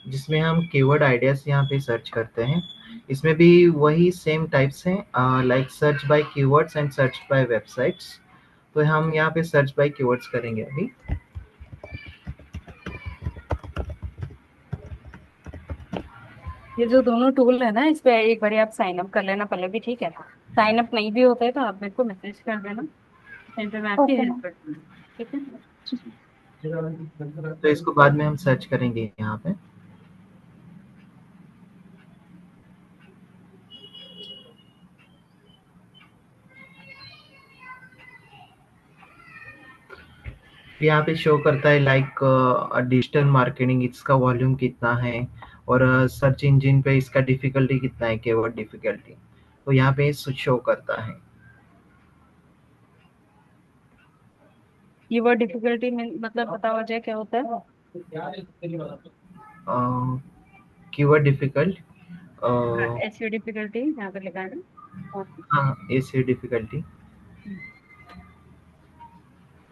Speaker 4: जिसमें हम कीवर्ड आइडियाज यहाँ पे सर्च करते हैं। इसमें भी वही सेम टाइप्स हैं, like search by keywords and search by websites. तो हम यहाँ पे सर्च बाय कीवर्ड्स करेंगे अभी।
Speaker 1: ये जो दोनों टूल है ना, इस पे एक बार आप साइन अप कर लेना पहले भी, ठीक है। साइन अप नहीं भी होता है तो आप मेरे को मैसेज कर देना, टाइम पे मैं आपकी
Speaker 3: ओके
Speaker 1: हेल्प
Speaker 3: मैम।
Speaker 1: कर दूंगी, ठीक है।
Speaker 4: तो इसको बाद में हम सर्च करेंगे यहाँ पे। यहाँ पे शो करता है लाइक डिजिटल मार्केटिंग, इसका वॉल्यूम कितना है, और सर्च इंजन पे इसका डिफिकल्टी कितना है, कीवर्ड डिफिकल्टी। तो यहाँ पे शो करता है।
Speaker 1: कीवर्ड डिफिकल्टी में मतलब पता हो जाए क्या होता है?
Speaker 4: Keyword difficult.
Speaker 1: हाँ, एसईओ डिफिकल्टी यहाँ पे लिखा है ना। और
Speaker 4: हाँ, ऐसे डिफिकल्टी।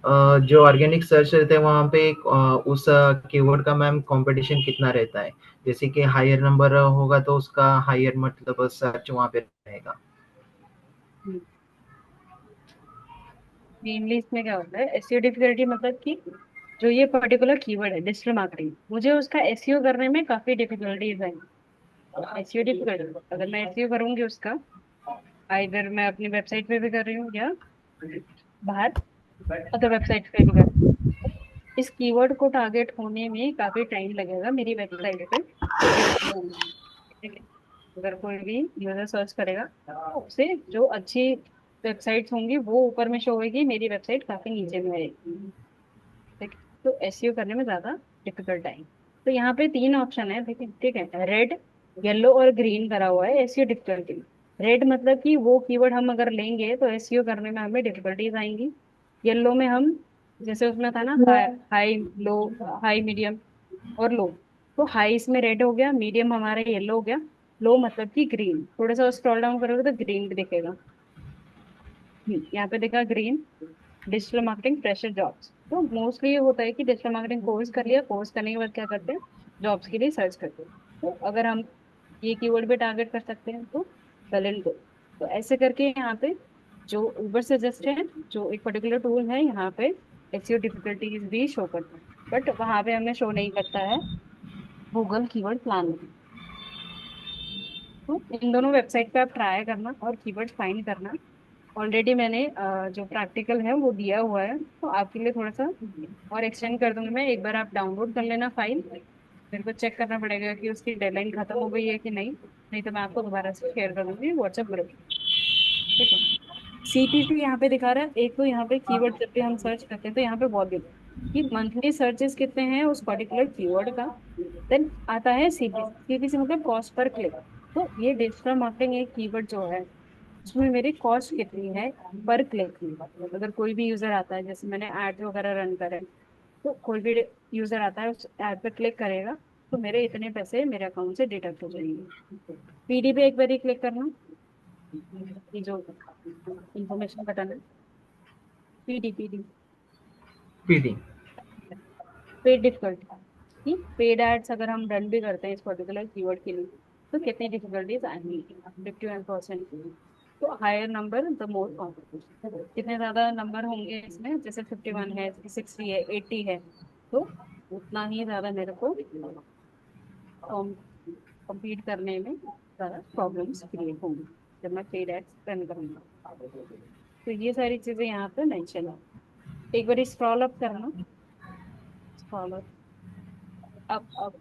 Speaker 4: जो ऑर्गेनिक सर्च रहते हैं वहाँ पे उस कीवर्ड का मैम कंपटीशन कितना रहता है। जैसे कि हायर नंबर होगा तो उसका हायर मतलब सर्च वहाँ पे रहेगा।
Speaker 1: मेनली इसमें क्या होता है, एसईओ डिफिकल्टी मतलब कि जो ये पर्टिकुलर कीवर्ड है डिजिटल मार्केटिंग, मुझे उसका एसईओ करने में काफी डिफिकल्टीज आई। एसईओ डिफिकल्ट, अगर मैं एसईओ करूंगी उसका, आइदर मैं अपनी वेबसाइट पे भी कर रही हूँ या बाहर अदर वेबसाइट पे भी कर रही हूँ, इस कीवर्ड को टारगेट होने में काफी टाइम लगेगा मेरी वेबसाइट पे विजिबल होने में, ठीक है। अगर कोई भी यूजर सर्च करेगा तो उसे जो अच्छी वेबसाइट्स होंगी वो ऊपर में शो होगी, मेरी वेबसाइट काफी नीचे में रहेगी। ठीक है, तो एसईओ करने में ज्यादा डिफिकल्ट आएगी। तो यहाँ पे तीन ऑप्शन है, ठीक है, ठीक है, रेड, येलो और ग्रीन करा हुआ है एसईओ डिफिकल्टी। रेड मतलब कि वो कीवर्ड हम अगर लेंगे तो एसईओ करने में हमें डिफिकल्टीज आएंगी। येलो में हम, जैसे उसमें था ना, हाई, हाई, लो, हाई, मीडियम और लो, तो हाई इसमें रेड हो गया, मीडियम हमारा येलो हो गया, लो मतलब कि ग्रीन। थोड़ा सा स्क्रॉल डाउन करोगे तो ग्रीन भी दिखेगा। यहाँ पे देखा green, digital marketing fresher jobs. तो मोस्टली ये होता है कि डिजिटल मार्केटिंग कोर्स कर लिया, कोर्स करने के बाद क्या करते हैं, जॉब्स के लिए सर्च करते हैं। तो अगर हम ये कीवर्ड पे टारगेट कर सकते हैं तो वेल एंड गुड। तो ऐसे करके यहाँ पे जो ऊबर सजेस्ट है, जो एक पर्टिकुलर टूल है, यहाँ पे एसईओ डिफिकल्टीज भी शो करता है, बट वहां पे हमें शो नहीं करता है गूगल कीवर्ड प्लान। तो इन दोनों वेबसाइट पे आप ट्राई करना और कीवर्ड फाइंड करना। ऑलरेडी मैंने जो प्रैक्टिकल है वो दिया हुआ है, तो आपके लिए थोड़ा सा और एक्सटेंड कर दूंगी मैं। एक बार आप डाउनलोड कर लेना फाइल, मेरे को चेक करना पड़ेगा कि उसकी डेडलाइन खत्म हो गई है कि नहीं, नहीं तो मैं आपको दोबारा से शेयर कर दूंगी व्हाट्सएप ग्रुप। ठीक है, सीपीसी यहाँ पे दिखा रहा है। एक तो यहाँ पे कीवर्ड जब भी हम सर्च करते हैं तो यहाँ पे बहुत दिखता है कि मंथली सर्चेस कितने हैं उस पर्टिकुलर कीवर्ड का। देन आता है सीपीसी, सीपीसी मतलब कॉस्ट पर क्लिक। तो ये डिजिटल मार्केटिंग एक कीवर्ड जो है उसमें मेरी कॉस्ट कितनी है पर क्लिक की। अगर कोई भी यूजर आता है, जैसे मैंने एड वगैरह रन करे, तो कोई भी यूजर आता है उस ऐड पर क्लिक करेगा तो मेरे इतने पैसे मेरे अकाउंट से डिडक्ट हो जाएंगे। पीडी पे एक बार ही क्लिक करना, ये जो इंफॉर्मेशन बताना, PD, PD,
Speaker 4: PD.
Speaker 1: Paid difficulty, paid ads अगर हम रन भी करते हैं इस पर्टिकुलर कीवर्ड के लिए तो कितनी डिफिकल्टीज आएंगी, 51%। तो higher number the more competition, जितने ज्यादा नंबर होंगे इसमें, जैसे 51 है, 60 है, 80 है, तो उतना ही ज्यादा मेरे को कम्पीट करने में ज्यादा प्रॉब्लम्स क्रिएट होंगी जब मैं पेड एड्स रन करूंगा। तो ये सारी चीजें यहाँ पे मेंशन है। एक बार स्क्रॉल अप करना, स्क्रॉल अप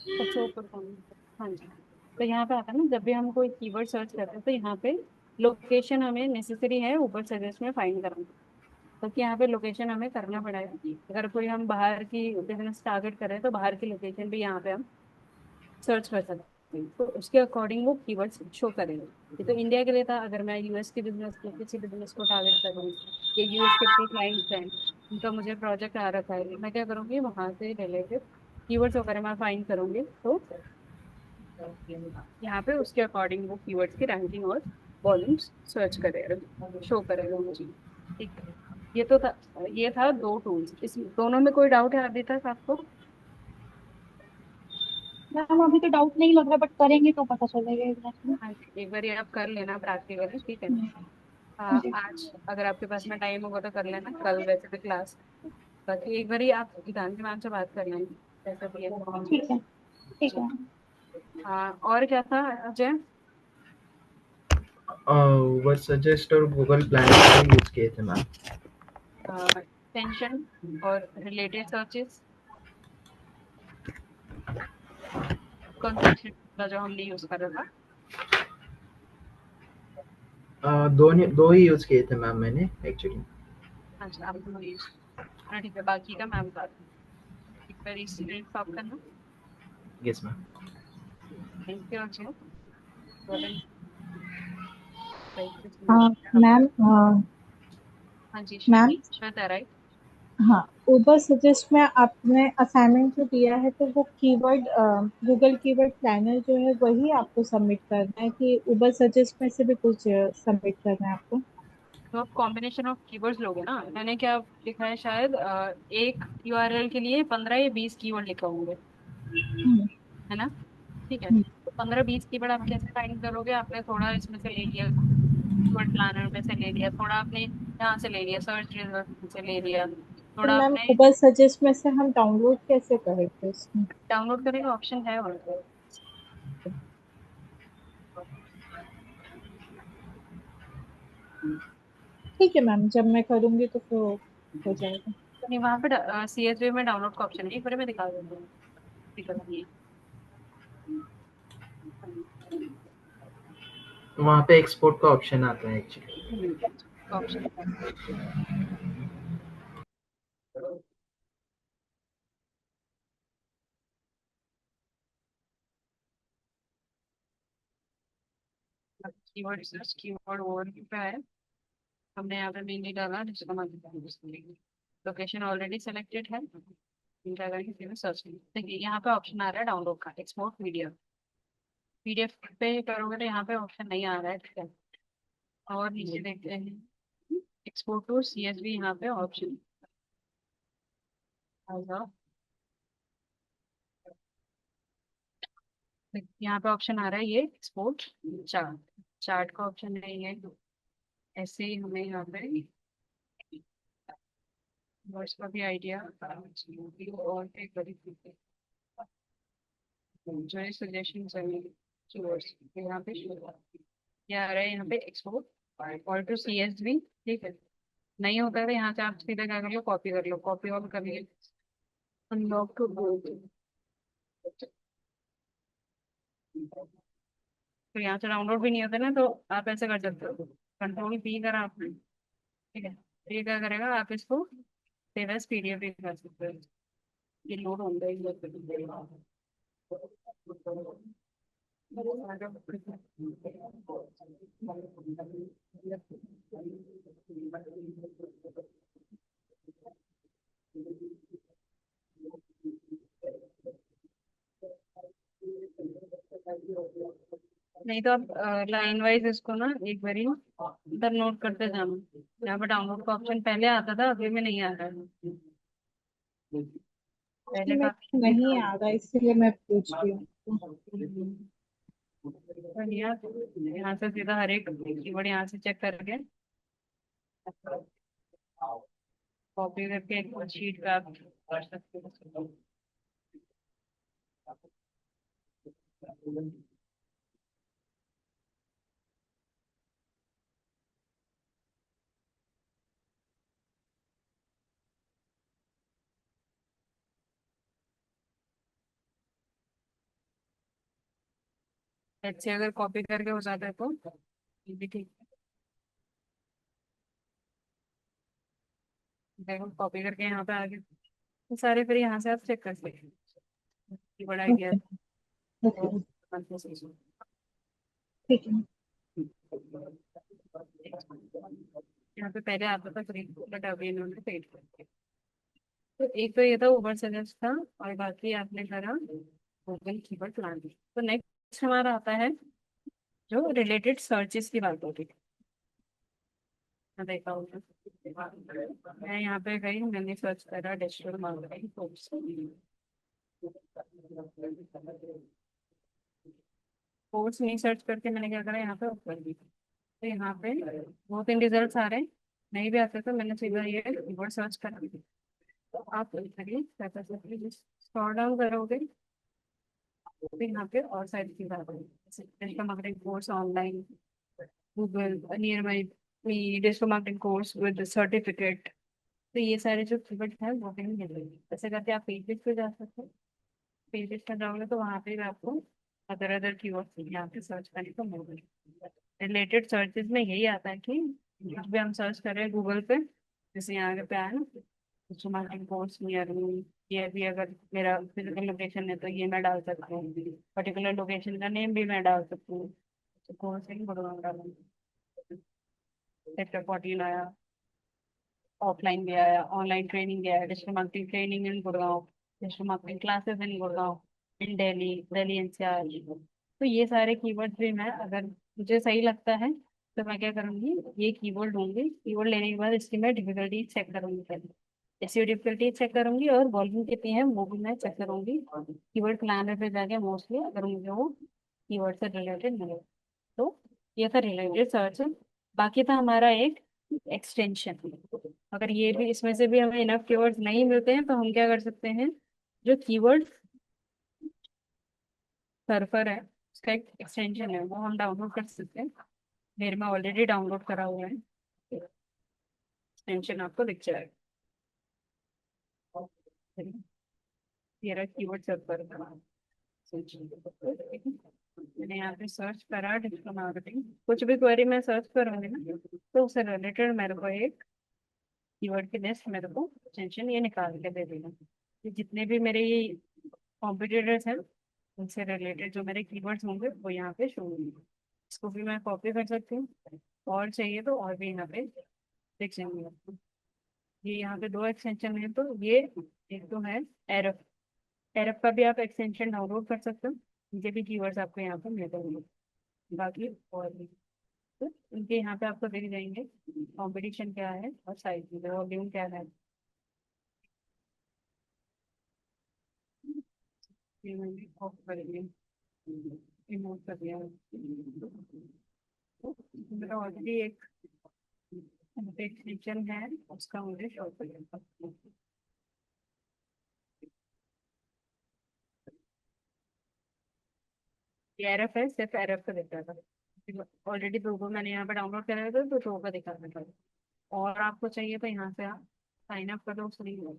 Speaker 1: सबसे ऊपर कौन? हाँ जी। तो यहाँ पे आता है ना, जब भी हम कोई कीवर्ड सर्च करते हैं तो यहाँ पे लोकेशन हमें नेसेसरी है ऊपर सजेस्ट में फाइंड करना। तो कि यहाँ पे लोकेशन हमें करना पड़ेगा। अगर कोई हम बाहर की बिजनेस टारगेट कर रहे हैं तो बाहर की लोकेशन भी यहाँ पे हम सर्च कर सकते हैं, तो उसके अकॉर्डिंग वो कीवर्ड्स शो करेंगे। ये तो इंडिया के लिए था। अगर मैं यूएस की बिजनेस को, किसी बिजनेस को टारगेट कर रही हूँ, ये यूएस के अपने क्लाइंट्स हैं, उनका मुझे प्रोजेक्ट आ रखा है, मैं क्या करूँगी, वहां से रिलेटेड कीवर्ड्स वगैरह मैं फाइंड करूंगी। तो यहाँ पे उसके अकॉर्डिंग वो कीवर्ड्स की रैंकिंग और वॉल्यूम्स सर्च करेगा, शो करेगा मुझे। ठीक है, ये तो था, ये था दो टूल्स। इस दोनों में कोई डाउट है अभी तक आपको?
Speaker 3: मैम अभी तो डाउट नहीं लग रहा, बट करेंगे तो पता चलेगा एग्जैक्टली।
Speaker 1: हाँ, एक बार ये आप कर लेना प्रैक्टिकली, ठीक है।
Speaker 3: जी।
Speaker 1: आज अगर आपके पास में टाइम होगा तो कर लेना, कल वैसे भी क्लास। बाकी एक बार ही आप गीतांजलि मैम से बात कर लेना जैसा भी है।
Speaker 3: ठीक है, ठीक है।
Speaker 1: हाँ, और क्या था अजय?
Speaker 4: वर सजेस्ट और गूगल प्लान यूज किए थे मैम।
Speaker 1: टेंशन और रिलेटेड सर्चेस, कौन सा option था जो हमने यूज कर रहा था?
Speaker 4: दो ही यूज किए थे मैम मैंने एक्चुअली।
Speaker 1: अच्छा, आप दोनों यूज। हाँ ठीक है, बाकी का मैम बता दूँ। एक बार स्टूडेंट स्टॉप करना।
Speaker 4: Yes ma'am.
Speaker 1: Thank you Ajay. Golden,
Speaker 2: ma'am
Speaker 1: हाँ जी,
Speaker 2: मैम
Speaker 1: श्वेता राइट।
Speaker 2: हाँ, ऊबर सजेस्ट में आपने असाइनमेंट जो दिया है तो वो कीवर्ड गूगल कीवर्ड प्लानर जो है वही आपको सबमिट करना है कि ऊबर सजेस्ट में से भी कुछ सबमिट करना है आपको?
Speaker 1: तो आप कॉम्बिनेशन ऑफ कीवर्ड्स लोगे ना, मैंने क्या लिखा है शायद एक यूआरएल के लिए 15 या 20 कीवर्ड लिखे होंगे,
Speaker 2: हम्म,
Speaker 1: है ना? ठीक है,
Speaker 2: हम्म।
Speaker 1: तो 15-20 कीवर्ड आप कैसे फाइंड करोगे? आपने थोड़ा इसमें से ले लिया, कीवर्ड प्लानर में से ले लिया, थोड़ा आपने यहाँ से ले लिया, सर्च रिजल्ट से ले लिया,
Speaker 2: तो
Speaker 1: थोड़ा
Speaker 2: मैम
Speaker 1: आपने
Speaker 2: ऊबर सजेस्ट में से हम डाउनलोड कैसे करेंगे इसमें?
Speaker 1: डाउनलोड करने का ऑप्शन है और
Speaker 2: ठीक है मैम, जब मैं करूँगी तो फिर हो जाएगा।
Speaker 1: नहीं, वहाँ पे सीएसवी में डाउनलोड का ऑप्शन है, एक बार मैं दिखा दूंगी, दिक्कत नहीं है।
Speaker 4: वहाँ पे एक्सपोर्ट का ऑप्शन आता है actually.
Speaker 1: Option keyword search, keyword overview पे है। हमने यहाँ पे मेनली डाला जिसका मतलब लोकेशन ऑलरेडी सेलेक्टेड है। क्या करेंगे फिर सर्च करेंगे। देखिए यहाँ पे ऑप्शन आ रहा है डाउनलोड का, एक्सपोर्ट पीडीएफ। पीडीएफ पे करोगे तो यहाँ पे ऑप्शन नहीं आ रहा है, ठीक है। और नीचे देखते हैं एक्सपोर्ट टू सीएसवी, यहाँ पे ऑप्शन आएगा। यहाँ पे ऑप्शन आ रहा है ये एक्सपोर्ट चार्ट। चार्ट का ऑप्शन नहीं है, ऐसे ही हमें यहाँ पे वर्ड्स का भी आइडिया और एक बड़ी जो है सजेशन चाहिए जो वर्ड्स यहाँ पे ये आ रहा है, यहाँ पे एक्सपोर्ट और टू सीएसवी, ठीक है। नहीं होता है तो यहाँ से आप सीधा क्या कर लो, कॉपी कर लो, कॉपी और कर लिए अनलॉक टू तो यहाँ से डाउनलोड भी नहीं होता ना, तो आप ऐसे कर सकते हो, कंट्रोल पी करा आपने, ठीक है। तो ये क्या करेगा, आप इसको सेव एज पीडीएफ भी कर सकते हो। ये लोड होगा ही नहीं तो आप लाइन वाइज इसको ना एक बारी इधर नोट करते जाना। यहाँ पर डाउनलोड का ऑप्शन पहले आता था, अभी में नहीं आ रहा है। पहले
Speaker 2: उसमें
Speaker 1: का
Speaker 2: नहीं आ रहा, इसीलिए मैं पूछ रही हूँ।
Speaker 1: यहाँ से सीधा हर एक कीवर्ड यहाँ से चेक करके कॉपी करके एक शीट पे आप कर सकते हो। ऐसे अगर कॉपी करके हो जाता है तो ये भी ठीक है। देखो कॉपी करके यहाँ पे आ गए तो सारे, फिर यहाँ से आप चेक कर सकते हैं कि बड़ा आइडिया
Speaker 2: ओके। ओके। ठीक है। यहाँ पे पहले आता था फ्री, बट अभी इन्होंने पेड कर दिया। तो एक तो ये था ऊबर सजेस्ट था, और बाकी आपने करा गूगल कीवर्ड प्लान। तो नेक्स्ट हमारा आता है जो रिलेटेड सर्चेस की बात होती है। मैं देखा होगा, मैं यहाँ पे गई, मैंने सर्च करा डिजिटल मार्केटिंग कोर्स। कोर्स नहीं सर्च करके मैंने क्या करा, यहाँ पे ऊपर दी। तो यहाँ पे 2-3 रिजल्ट आ रहे हैं, नहीं भी आते तो मैंने सीधा ये कीवर्ड सर्च करा। तो आप करिए क्या कर सकते हैं, स्क्रॉल डाउन करोगे तो यहाँ पे और सारी चीजें आ रही है, digital marketing course online, Google near my me digital marketing course with certificate. तो ये सारे जो कीवर्ड है वो भी मिल रही है। ऐसे करके आप पेज पे जा सकते हैं। पेज पर जाओगे तो वहाँ पे भी आपको अदर अदर कीवर्ड यहाँ पे सर्च करने को मिल रही है। रिलेटेड सर्चेज में यही आता है कि कुछ भी हम सर्च कर रहे हैं गूगल पे, जैसे यहाँ पे आया ना digital marketing course near me, ये भी अगर मेरा फिजिकल लोकेशन है तो ये मैं डाल सकती हूँ, पर्टिकुलर लोकेशन का नेम भी मैं डाल सकती हूँ। तो कोर्स ही गुड़गांव डालूंगी, सेक्टर 14 आया, ऑफलाइन भी आया, ऑनलाइन ट्रेनिंग भी आया, digital marketing training in Gurgaon, digital marketing classes in Gurgaon, in Delhi, Delhi NCR. तो ये सारे कीवर्ड भी मैं, अगर मुझे सही लगता है तो मैं क्या करूंगी, ये कीवर्ड लूंगी। कीवर्ड लेने के बाद इसकी मैं डिफिकल्टी चेक करूंगी पहले, ऐसी डिफिकल्टी चेक करूंगी, और वॉल्यूम कितनी है वो भी मैं चेक करूंगी कीवर्ड प्लानर पे जाके मोस्टली, अगर मुझे वो कीवर्ड से रिलेटेड मिले तो। ये था रिलेटेड सर्च। बाकी था हमारा एक एक्सटेंशन। अगर ये भी, इसमें से भी हमें इनफ कीवर्ड्स नहीं मिलते हैं तो हम क्या कर सकते हैं, जो कीवर्ड सर्वर है उसका एक एक्सटेंशन है वो हम डाउनलोड कर सकते हैं। मेरे में ऑलरेडी डाउनलोड करा हुआ है, एक्सटेंशन आपको दिख जाएगा। ये रहा कीवर्ड सर्वर का extension।
Speaker 1: मैंने यहाँ पे सर्च करा डिजिटल मार्केटिंग, कुछ भी क्वेरी मैं सर्च करूंगी ना तो उससे रिलेटेड मेरे को एक कीवर्ड की लिस्ट मेरे को एक्सटेंशन ये निकाल के दे देगा कि जितने भी मेरे कॉम्पिटिटर्स हैं उनसे रिलेटेड जो मेरे कीवर्ड्स होंगे वो यहाँ पे शो होंगे। इसको भी मैं कॉपी कर सकती हूँ, और चाहिए तो और भी यहाँ पे देख लेंगे आपको। ये यहाँ पे दो एक्सटेंशन है, तो ये एक तो है एरफ। एरफ का भी आप एक्सटेंशन डाउनलोड कर सकते हो, इनके भी कीवर्ड्स आपको यहाँ पे मिल जाएंगे। बाकी और भी तो इनके यहाँ पे आपको दिख जाएंगे कंपटीशन क्या है और साइज में वॉल्यूम क्या है। ये मैंने ऑफ कर दिया, रिमूव कर दिया। तो मेरा ऑलरेडी एक एक्सटेंशन है, उसका मुझे शो करेगा। ये एरफ है, सिर्फ एरफ का दिख रहा था, ऑलरेडी दो मैंने यहाँ पे डाउनलोड करा था तो दो का दिखा रहा था। और आपको चाहिए तो यहाँ से आप साइन अप करो फ्री हो।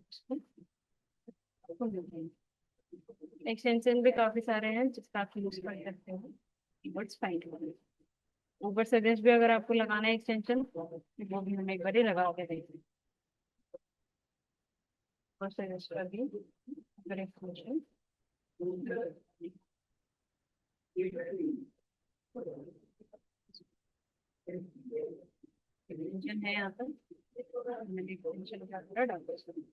Speaker 1: एक्सटेंशन भी काफी सारे हैं जिसका आप यूज कर सकते हो कीवर्ड्स फाइंड करने। ऊपर सजेस्ट भी अगर आपको लगाना है एक्सटेंशन वो भी हम एक बार ही लगा के देंगे। ऊपर सजेस्ट कर दी अगर एक्सटेंशन एक्सटेंशन है यहाँ पर, मैंने एक्सटेंशन का पूरा डाउनलोड।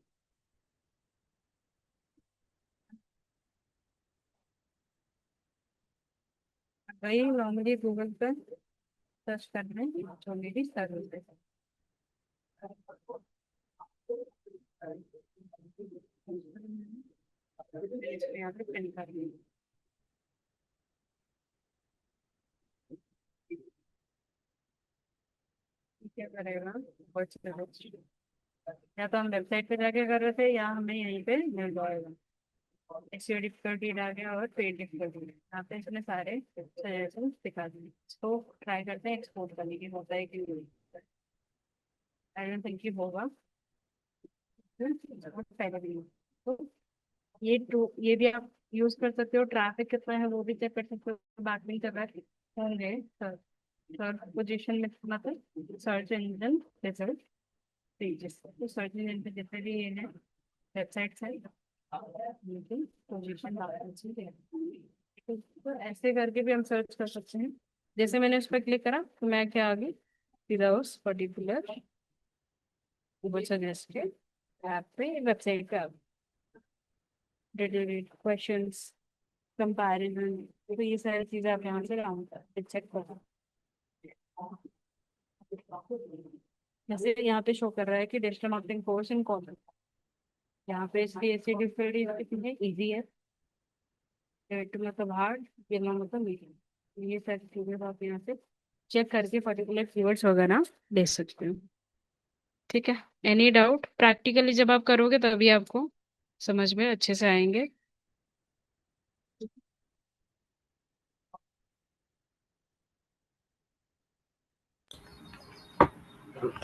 Speaker 1: वही नॉर्मली गूगल पर सर्च करना है जो मेरी सर्विस है। यहाँ पे पिन कर दी। क्या करेगा या तो हम वेबसाइट पे जाके कर रहे थे या हमें यहीं पे मिल जाएगा। एक्सट्रा डिफिकल्टी डाले और पेड डिफिकल्टी यहाँ पे इसने सारे सजेशन दिखा दिए। इसको ट्राई करते हैं एक्सपोर्ट करने की, होता है कि नहीं। आई डोंट थिंक होगा, पहले भी नहीं। तो ये भी आप यूज कर सकते हो। ट्रैफिक कितना है वो भी चेक कर सकते हो। बात नहीं कर रहा है होंगे थर्ड पोजीशन में, मतलब सर्च इंजन रिजल्ट पेजेस, तो सर्च इंजन पे जितने भी ये हैं वेबसाइट्स है उनकी पोजीशन अच्छी है। तो ऐसे करके भी हम सर्च कर सकते हैं। जैसे मैंने उस पर क्लिक करा तो मैं क्या आ गई सीधा उस पर्टिकुलर गूगल सजेस्टेड ऐप पे, वेबसाइट पे आ गई। क्वेश्चंस, कंपैरिजन, तो ये सारी चीजें आप यहाँ से डाउन कर चेक कर सकते हो। जैसे यहाँ पे शो कर रहा है कि digital marketing course in commerce, यहाँ पे इसकी ऐसी डिफरेंट कितनी इजी है, टू मतलब हार्ड, बिना मतलब मीडियम, ये सारी चीजें आप यहाँ से चेक करके पर्टिकुलर कीवर्ड्स वगैरह दे सकते हो। ठीक है, एनी डाउट? प्रैक्टिकली जब आप करोगे तभी आपको समझ में अच्छे से आएंगे।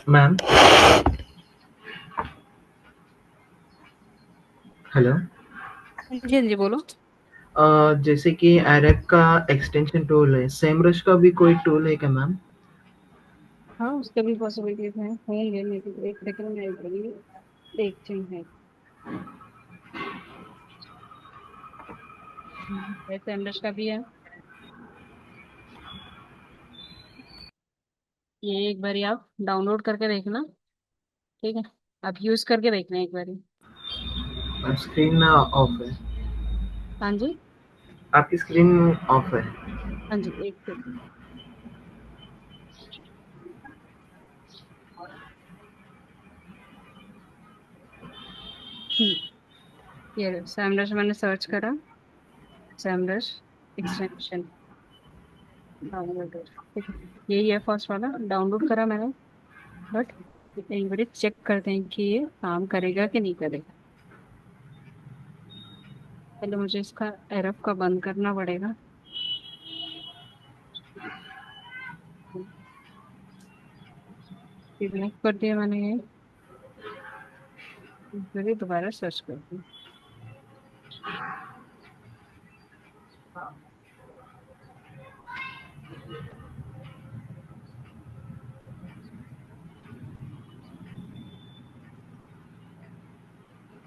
Speaker 4: Ma'am hello.
Speaker 1: हाँ जी, हाँ जी, बोलो।
Speaker 4: जैसे कि एरक का एक्सटेंशन टूल है, सेमरश का भी कोई टूल है क्या मैम?
Speaker 1: हाँ, उसका भी पॉसिबिलिटीज हैं, होंगे, मेरे एक सेकंड में देखती हूँ। वैसे एमएस का भी है, ये एक बारी आप डाउनलोड करके देखना। ठीक है, आप यूज करके देखना एक बारी।
Speaker 4: स्क्रीन ऑफ है।
Speaker 1: हाँ जी,
Speaker 4: आपकी स्क्रीन ऑफ है।
Speaker 1: हाँ जी, एक सेकंड। ये सैमरश मैंने सर्च करा, सैमरश एक्सटेंशन डाउनलोड। ठीक है, यही है फर्स्ट वाला, डाउनलोड करा मैंने। बट एक बारी चेक करते हैं कि ये काम करेगा कि नहीं करेगा। पहले मुझे इसका एरफ का बंद करना पड़ेगा। सिलेक्ट कर दिया मैंने ये, फिर दोबारा सर्च करती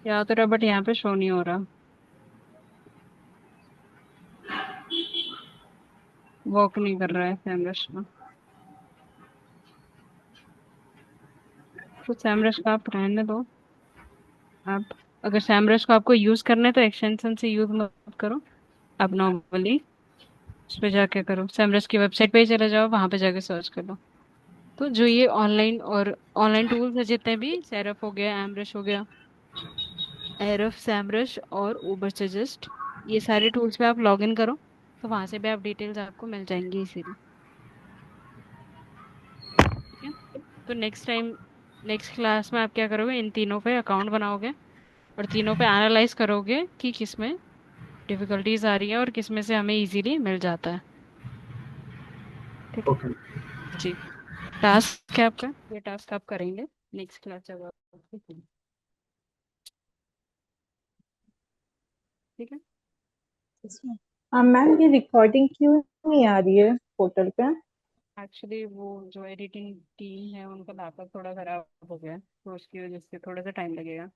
Speaker 1: या तो रहा बट यहाँ पे शो नहीं हो रहा, वर्क नहीं कर रहा है सैमरश का। तो सैमरश का आप रहने दो। आप अगर सैमरश को आपको यूज करना है तो एक्सटेंशन से यूज मत करो, आप नॉर्मली उस पे जाके करो, सैमरश की वेबसाइट पे ही चले जाओ, वहां पे जाके सर्च कर लो। तो जो ये ऑनलाइन और ऑनलाइन टूल्स है जितने भी, सेरफ हो गया, एमरश हो गया, एरफ, सैमरश और उबर सजेस्ट, ये सारे टूल्स पे आप लॉग इन करो, तो वहां से भी आप डिटेल्स आपको मिल जाएंगी इसीलिए। ठीक है, तो नेक्स्ट टाइम, नेक्स्ट क्लास में आप क्या करोगे, इन तीनों पे अकाउंट बनाओगे और तीनों पे एनालाइज करोगे कि किसमें डिफिकल्टीज आ रही है और किसमें से हमें इजीली मिल जाता है। ठीक है
Speaker 4: ओके।
Speaker 1: जी। टास्क है आपका, ये टास्क आप करेंगे नेक्स्ट क्लास जब आप, ठीक है।
Speaker 2: इसमें मैम ये रिकॉर्डिंग क्यों नहीं आ रही है पोर्टल पे?
Speaker 1: एक्चुअली वो जो एडिटिंग टीम है उनका लैपटॉप थोड़ा खराब हो गया है, तो उसकी वजह से थोड़ा सा टाइम लगेगा।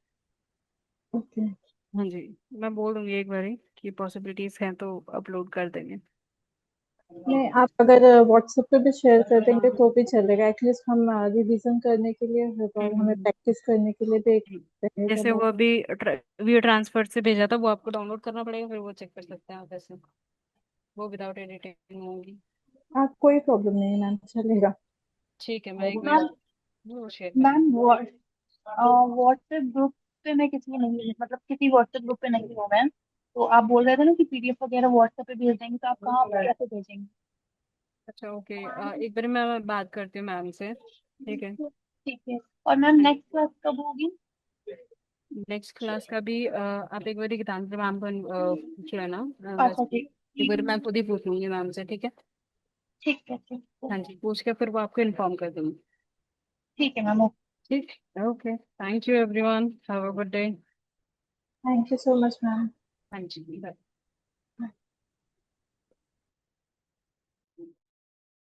Speaker 2: ओके।
Speaker 1: हाँ जी, मैं बोल दूंगी एक बारी कि पॉसिबिलिटीज हैं तो अपलोड कर देंगे।
Speaker 2: नहीं, आप अगर व्हाट्सएप पे भी शेयर कर देंगे तो भी चलेगा, एटलीस्ट हम रिवीजन करने के लिए और हमें
Speaker 1: हम्म।
Speaker 2: प्रैक्टिस करने के लिए भी एक रहेगा
Speaker 1: जैसे वो
Speaker 2: बात।
Speaker 1: अभी वीडियो ट्रांसफर से भेजा था, वो आपको डाउनलोड करना पड़ेगा, फिर वो चेक कर सकते हैं आप ऐसे, वो विदाउट एडिटिंग होंगी।
Speaker 2: कोई प्रॉब्लम नहीं है मैम, चलेगा।
Speaker 1: ठीक है, मैं एक बार
Speaker 3: मैम
Speaker 1: वो शेयर कर
Speaker 3: मैम
Speaker 1: दूँ।
Speaker 3: व्हाट्सएप ग्रुप पे मैं किसी नहीं, मतलब किसी व्हाट्सएप ग्रुप पे नहीं हूँ मैम। तो आप बोल रहे थे ना कि पीडीएफ वगैरह व्हाट्सएप पे भेज देंगे, तो आप कहाँ पर कैसे भेजेंगे?
Speaker 1: अच्छा ओके, एक बार मैं बात करती हूँ मैम से, ठीक है।
Speaker 3: ठीक है। और मैम नेक्स्ट क्लास कब होगी?
Speaker 1: नेक्स्ट क्लास का भी आप एक बार गीतांजलि मैम को पूछ लेना, मैं
Speaker 3: अच्छा ठीक।
Speaker 1: एक बार मैं खुद ही पूछूंगी मैम से, ठीक है।
Speaker 3: ठीक है ठीक है।
Speaker 1: हाँ जी, पूछ के फिर वो आपको इन्फॉर्म कर दूंगी।
Speaker 3: ठीक है मैम।
Speaker 1: ठीक, okay, thank you everyone, have a good day.
Speaker 2: Thank you so much ma'am.
Speaker 1: हाँ जी, bye.